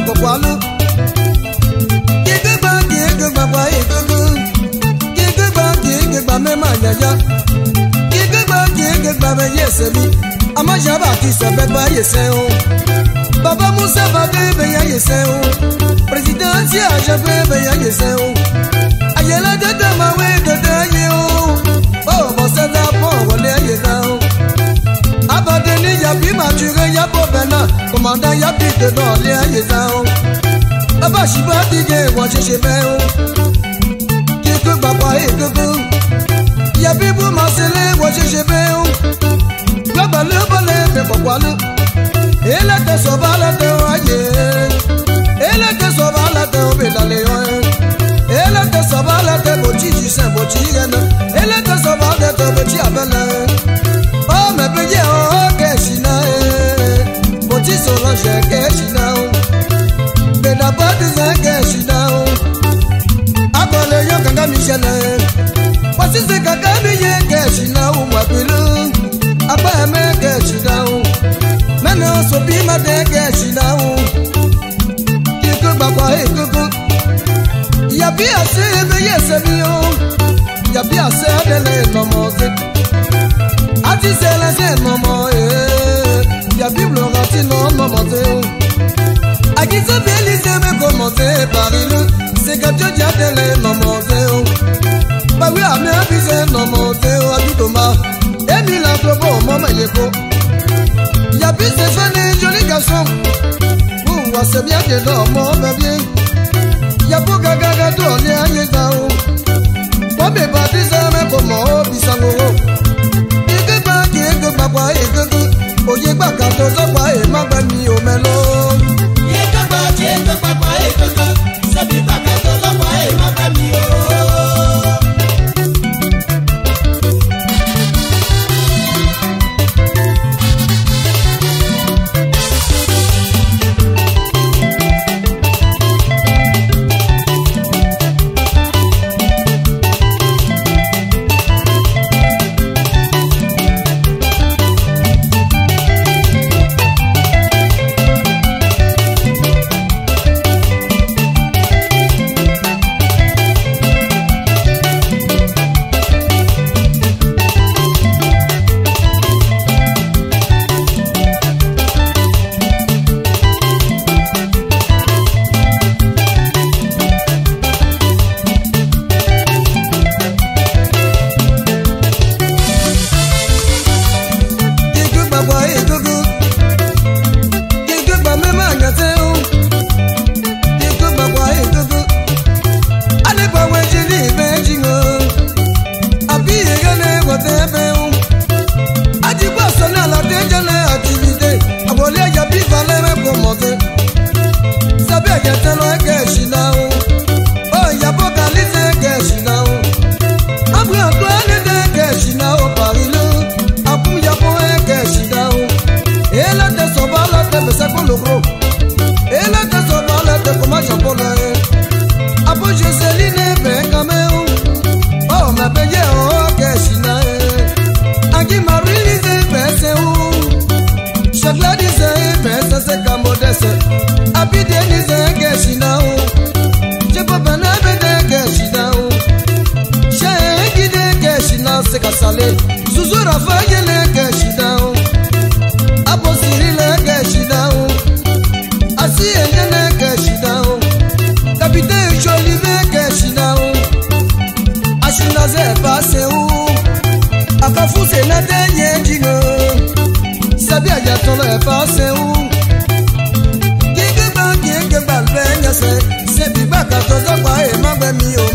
pokwalo. Gigba ba gigba me manyanya. Gigba me yesemi. Amajaba ki sebe ba yeseo. Baba Moussa ba be ya yeseo. Président si ajabe be ya yeseo. Ayela de ma we de yeo. Oh bossa da po wole yezao. Abadeni ya bi mature ya bobena. Commandant ya bi de do le yezao. Aba shiba dige wo chebe o. Kiku baba e kuku. Ya bi bu masele wo chebe o. Baba le bole be pokwalo. Ele te soba la te oye. Ele te soba la te obedale o. Ele te soba la te bochi jise bochi gena. Ele te soba la te bochi abele. Oh me peye o keshina e. Bochi solo je keshina o. Beda bodi ze keshina o. Abole yo kanga michele. Wasi se kanga miye keshina o mwapilu. Aba me keshina o. Mene so bi ma de keshina o. Kiku baba e kuku. Ya bi ase be yese mi o. Ya bi ase de le no mo se. Ati se le se no mo e. Ya Bible rati no mo mo se o. Aki se be li se me ko mo se parilu. Se ka jo ja de le no mo se o. Ba wi a me bi se no mo se o adudo ma. Emi la globo mo me le ko. Ya bi se fene joli garçon. Wa se bien de do mo be bien. Ya bo gaga do le aye gba o. Wa be ba ti se me ko mo bisango o. Gigba kwa e gugu. Oye gba ka to so kwa e ma gba mi o melo. Gigba kwa e gugu. Sabi gba ka to so kwa e ma gba mi o. Gigba le nyase. Se bi ba ka to so kwa e ma gba mi o.